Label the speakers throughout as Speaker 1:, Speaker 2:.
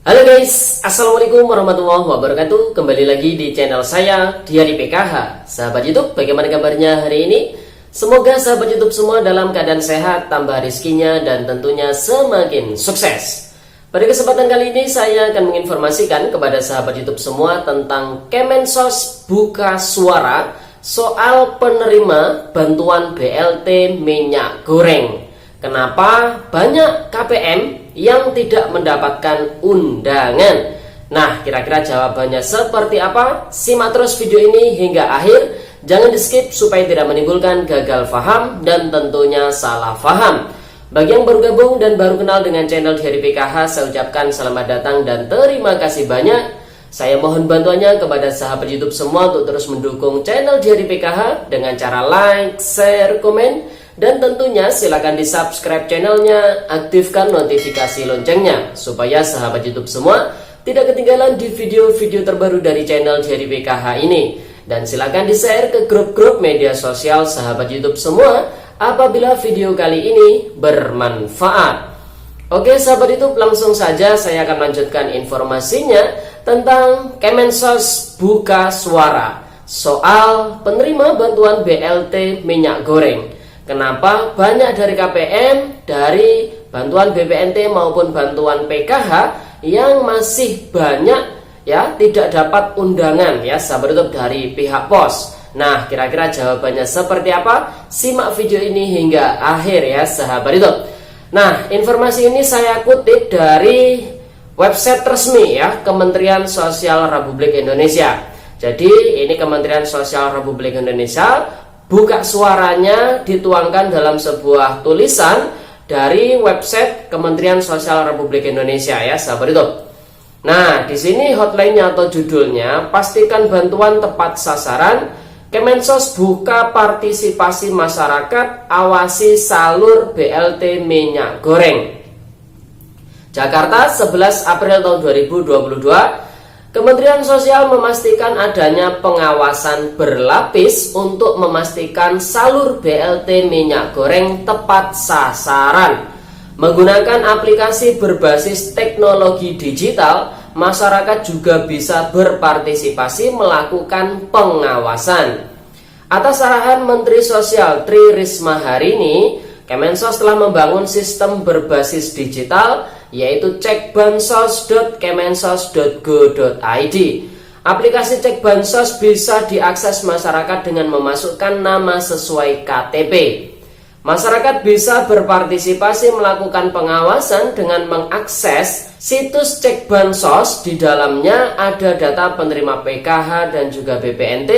Speaker 1: Halo guys, Assalamualaikum warahmatullahi wabarakatuh. Kembali lagi di channel saya, Diari PKH. Sahabat YouTube, bagaimana kabarnya hari ini? Semoga sahabat YouTube semua dalam keadaan sehat, tambah rezekinya, dan tentunya semakin sukses. Pada kesempatan kali ini saya akan menginformasikan kepada sahabat YouTube semua tentang Kemensos buka suara soal penerima bantuan BLT minyak goreng. Kenapa banyak KPM yang tidak mendapatkan undangan? Nah, kira-kira jawabannya seperti apa? Simak terus video ini hingga akhir. Jangan di skip supaya tidak menimbulkan gagal paham dan tentunya salah paham. Bagi yang baru gabung dan baru kenal dengan channel Diari PKH, saya ucapkan selamat datang dan terima kasih banyak. Saya mohon bantuannya kepada sahabat YouTube semua untuk terus mendukung channel Diari PKH dengan cara like, share, komen. Dan tentunya silakan di subscribe channelnya, aktifkan notifikasi loncengnya supaya sahabat YouTube semua tidak ketinggalan di video-video terbaru dari channel Diari PKH ini. Dan silakan di share ke grup-grup media sosial sahabat YouTube semua apabila video kali ini bermanfaat. Oke sahabat YouTube, langsung saja saya akan lanjutkan informasinya tentang Kemensos buka suara soal penerima bantuan BLT minyak goreng. Kenapa banyak dari KPM, dari bantuan BPNT maupun bantuan PKH yang masih banyak ya tidak dapat undangan ya sahabat YouTube dari pihak pos. Nah, kira-kira jawabannya seperti apa? Simak video ini hingga akhir ya sahabat YouTube. Nah, informasi ini saya kutip dari website resmi ya Kementerian Sosial Republik Indonesia. Jadi ini Kementerian Sosial Republik Indonesia buka suaranya dituangkan dalam sebuah tulisan dari website Kementerian Sosial Republik Indonesia ya sahabat YouTube. Nah, di sini hotline-nya atau judulnya pastikan bantuan tepat sasaran. Kemensos buka partisipasi masyarakat, awasi salur BLT minyak goreng. Jakarta, 11 April tahun 2022. Kementerian Sosial memastikan adanya pengawasan berlapis untuk memastikan salur BLT minyak goreng tepat sasaran. Menggunakan aplikasi berbasis teknologi digital, masyarakat juga bisa berpartisipasi melakukan pengawasan. Atas arahan Menteri Sosial Tri Risma hari ini, Kemensos telah membangun sistem berbasis digital yaitu cekbansos.kemensos.go.id. Aplikasi Cek Bansos bisa diakses masyarakat dengan memasukkan nama sesuai KTP. Masyarakat bisa berpartisipasi melakukan pengawasan dengan mengakses situs Cek Bansos. Di dalamnya ada data penerima PKH dan juga BPNT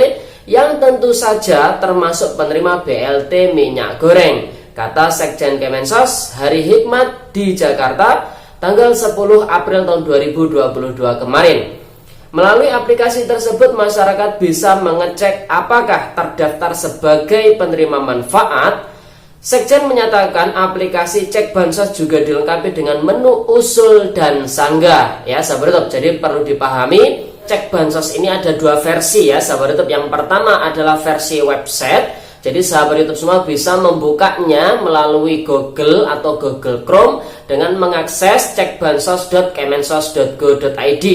Speaker 1: yang tentu saja termasuk penerima BLT minyak goreng, kata Sekjen Kemensos Hari Hikmat di Jakarta tanggal 10 April tahun 2022 kemarin. Melalui aplikasi tersebut masyarakat bisa mengecek apakah terdaftar sebagai penerima manfaat. Sekjen menyatakan aplikasi Cek Bansos juga dilengkapi dengan menu usul dan sanggah ya sahabat YouTube. Jadi perlu dipahami Cek Bansos ini ada dua versi ya sahabat YouTube. Yang pertama adalah versi website. Jadi sahabat YouTube semua bisa membukanya melalui Google atau Google Chrome dengan mengakses cekbansos.kemensos.go.id.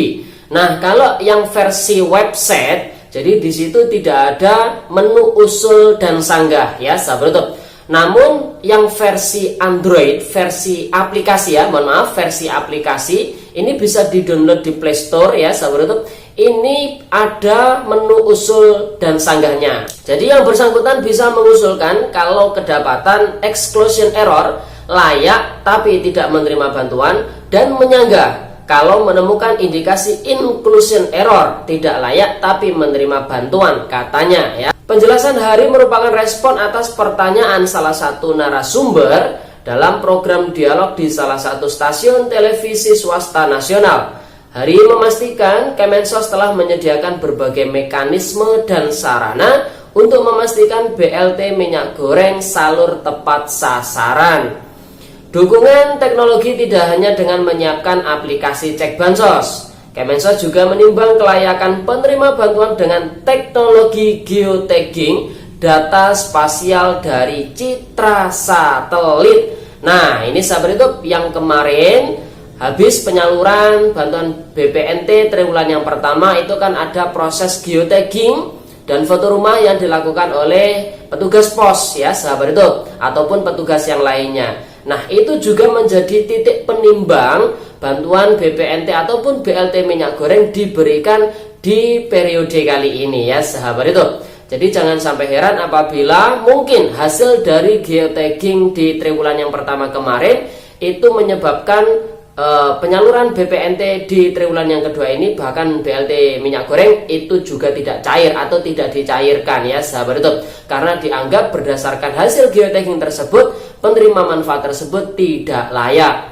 Speaker 1: Nah, kalau yang versi website, jadi di situ tidak ada menu usul dan sanggah ya sahabat YouTube. Namun yang versi Android, versi aplikasi ya, mohon maaf, versi aplikasi ini bisa di-download di Play Store ya sahabat YouTube. Ini ada menu usul dan sanggahnya. Jadi yang bersangkutan bisa mengusulkan kalau kedapatan exclusion error, layak tapi tidak menerima bantuan, dan menyanggah kalau menemukan indikasi inclusion error, tidak layak tapi menerima bantuan, katanya ya. Penjelasan Hari merupakan respon atas pertanyaan salah satu narasumber dalam program dialog di salah satu stasiun televisi swasta nasional. Hari memastikan Kemensos telah menyediakan berbagai mekanisme dan sarana untuk memastikan BLT minyak goreng salur tepat sasaran. Dukungan teknologi tidak hanya dengan menyiapkan aplikasi Cek Bansos. Kemensos juga menimbang kelayakan penerima bantuan dengan teknologi geotagging data spasial dari citra satelit. Nah, ini sahabat YouTube yang kemarin Habis penyaluran bantuan BPNT triwulan yang pertama itu kan ada proses geotagging dan foto rumah yang dilakukan oleh petugas pos ya sahabat YouTube, ataupun petugas yang lainnya. Nah, itu juga menjadi titik penimbang bantuan BPNT ataupun BLT minyak goreng diberikan di periode kali ini ya sahabat YouTube. Jadi jangan sampai heran apabila mungkin hasil dari geotagging di triwulan yang pertama kemarin itu menyebabkan penyaluran BPNT di triwulan yang kedua ini, bahkan BLT minyak goreng itu juga tidak cair atau tidak dicairkan ya sahabat YouTube, karena dianggap berdasarkan hasil geotagging tersebut penerima manfaat tersebut tidak layak.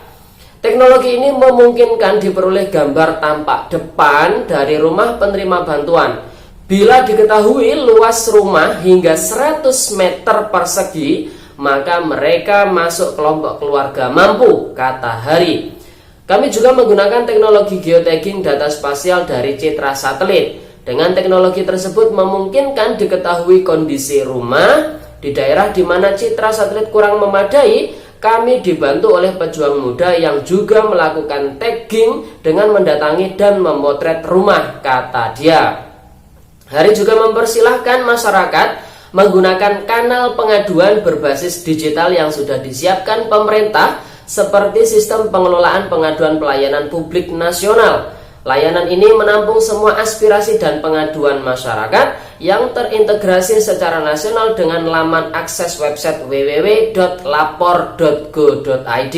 Speaker 1: Teknologi ini memungkinkan diperoleh gambar tampak depan dari rumah penerima bantuan. Bila diketahui luas rumah hingga 100 meter persegi, maka mereka masuk kelompok keluarga mampu, kata Hari. Kami juga menggunakan teknologi geotagging data spasial dari citra satelit. Dengan teknologi tersebut memungkinkan diketahui kondisi rumah di daerah di mana citra satelit kurang memadai. Kami dibantu oleh pejuang muda yang juga melakukan tagging dengan mendatangi dan memotret rumah, kata dia. Hari juga mempersilahkan masyarakat menggunakan kanal pengaduan berbasis digital yang sudah disiapkan pemerintah, seperti sistem pengelolaan pengaduan pelayanan publik nasional. Layanan ini menampung semua aspirasi dan pengaduan masyarakat yang terintegrasi secara nasional dengan laman akses website www.lapor.go.id.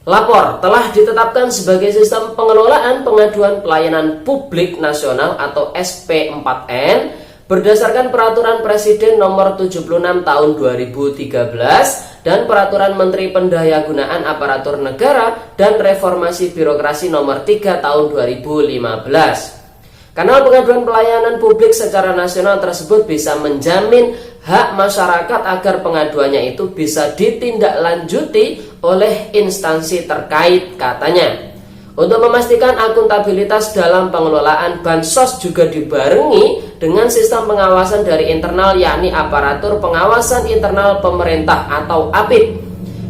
Speaker 1: Lapor telah ditetapkan sebagai sistem pengelolaan pengaduan pelayanan publik nasional atau SP4N berdasarkan Peraturan Presiden Nomor 76 Tahun 2013 dan Peraturan Menteri Pendayagunaan Aparatur Negara dan Reformasi Birokrasi Nomor 3 Tahun 2015. Kanal pengaduan pelayanan publik secara nasional tersebut bisa menjamin hak masyarakat agar pengaduannya itu bisa ditindaklanjuti oleh instansi terkait, katanya. Untuk memastikan akuntabilitas dalam pengelolaan bansos juga dibarengi dengan sistem pengawasan dari internal, yakni Aparatur Pengawasan Internal Pemerintah atau APIP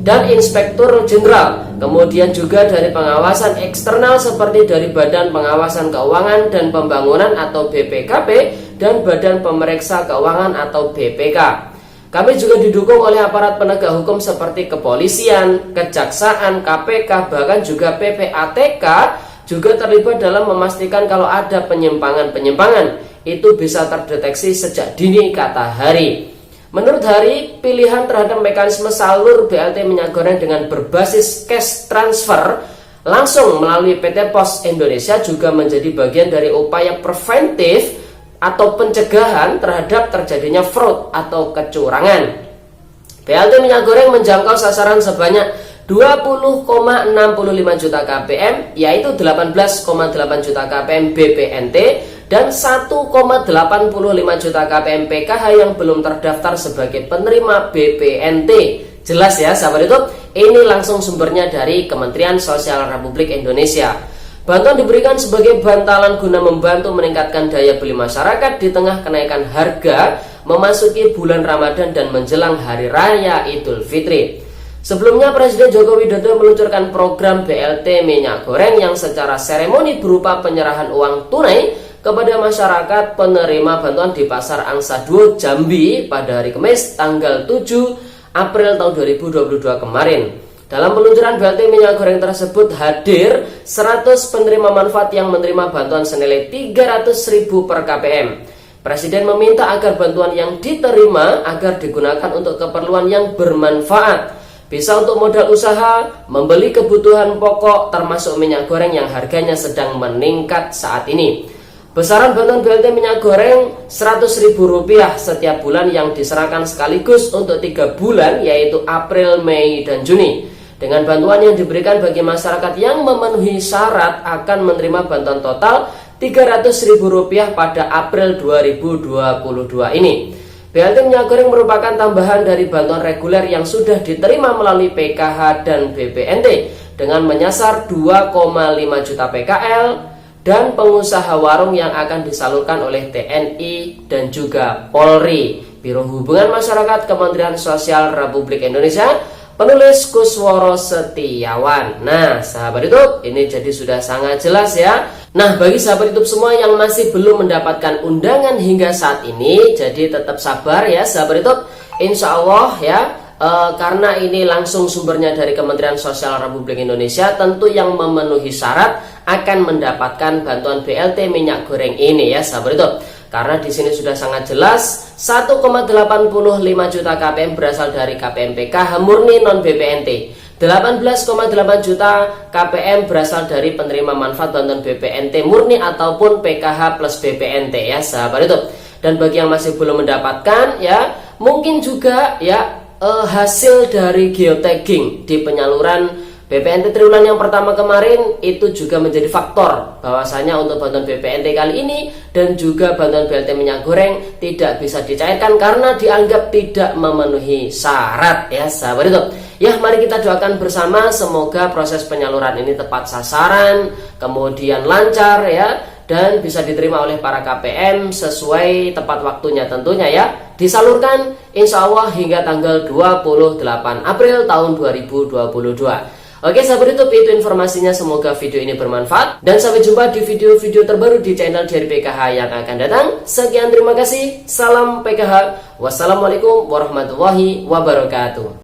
Speaker 1: dan Inspektur Jenderal. Kemudian juga dari pengawasan eksternal seperti dari Badan Pengawasan Keuangan dan Pembangunan atau BPKP dan Badan Pemeriksa Keuangan atau BPK. Kami juga didukung oleh aparat penegak hukum seperti kepolisian, kejaksaan, KPK, bahkan juga PPATK juga terlibat dalam memastikan kalau ada penyimpangan-penyimpangan itu bisa terdeteksi sejak dini, kata Hari. Menurut Hari, pilihan terhadap mekanisme salur BLT minyak goreng dengan berbasis cash transfer langsung melalui PT Pos Indonesia juga menjadi bagian dari upaya preventif atau pencegahan terhadap terjadinya fraud atau kecurangan. BLT minyak goreng menjangkau sasaran sebanyak 20,65 juta kpm, yaitu 18,8 juta kpm BPNT dan 1,85 juta kpm PKH yang belum terdaftar sebagai penerima BPNT. Jelas ya sahabat YouTube, ini langsung sumbernya dari Kementerian Sosial Republik Indonesia. Bantuan diberikan sebagai bantalan guna membantu meningkatkan daya beli masyarakat di tengah kenaikan harga memasuki bulan Ramadan dan menjelang Hari Raya Idul Fitri. Sebelumnya Presiden Joko Widodo meluncurkan program BLT minyak goreng yang secara seremoni berupa penyerahan uang tunai kepada masyarakat penerima bantuan di Pasar Angsa Duo Jambi pada hari Kamis tanggal 7 April tahun 2022 kemarin. Dalam peluncuran BLT minyak goreng tersebut hadir 100 penerima manfaat yang menerima bantuan senilai 300.000 per kpm. Presiden meminta agar bantuan yang diterima agar digunakan untuk keperluan yang bermanfaat. Bisa untuk modal usaha, membeli kebutuhan pokok termasuk minyak goreng yang harganya sedang meningkat saat ini. Besaran bantuan BLT minyak goreng Rp100.000 setiap bulan yang diserahkan sekaligus untuk 3 bulan yaitu April, Mei, dan Juni. Dengan bantuan yang diberikan bagi masyarakat yang memenuhi syarat akan menerima bantuan total Rp300.000 pada April 2022 ini. BLT minyak goreng merupakan tambahan dari bantuan reguler yang sudah diterima melalui PKH dan BPNT dengan menyasar 2,5 juta PKL dan pengusaha warung yang akan disalurkan oleh TNI dan juga Polri. Biro Hubungan Masyarakat Kementerian Sosial Republik Indonesia penulis Kusworo Setiawan. Nah, sahabat YouTube, ini jadi sudah sangat jelas ya. Nah, bagi sahabat YouTube semua yang masih belum mendapatkan undangan hingga saat ini, jadi tetap sabar ya sahabat YouTube. Insya Allah ya, karena ini langsung sumbernya dari Kementerian Sosial Republik Indonesia, tentu yang memenuhi syarat akan mendapatkan bantuan BLT minyak goreng ini ya sahabat YouTube. Karena di sini sudah sangat jelas 1,85 juta KPM berasal dari KPM PKH murni non BPNT. 18,8 juta KPM berasal dari penerima manfaat bantuan BPNT murni ataupun PKH plus BPNT ya sahabat YouTube. Dan bagi yang masih belum mendapatkan ya, mungkin juga ya hasil dari geotagging di penyaluran BPNT triwulan yang pertama kemarin itu juga menjadi faktor bahwasanya untuk bantuan BPNT kali ini dan juga bantuan BLT minyak goreng tidak bisa dicairkan karena dianggap tidak memenuhi syarat ya sahabat YouTube. Ya, mari kita doakan bersama semoga proses penyaluran ini tepat sasaran, kemudian lancar ya, dan bisa diterima oleh para KPM sesuai tepat waktunya tentunya ya. Disalurkan insya Allah hingga tanggal 28 April tahun 2022. Oke sahabat YouTube, itu informasinya, semoga video ini bermanfaat dan sampai jumpa di video-video terbaru di channel Diari PKH yang akan datang. Sekian, terima kasih, salam PKH, wassalamualaikum warahmatullahi wabarakatuh.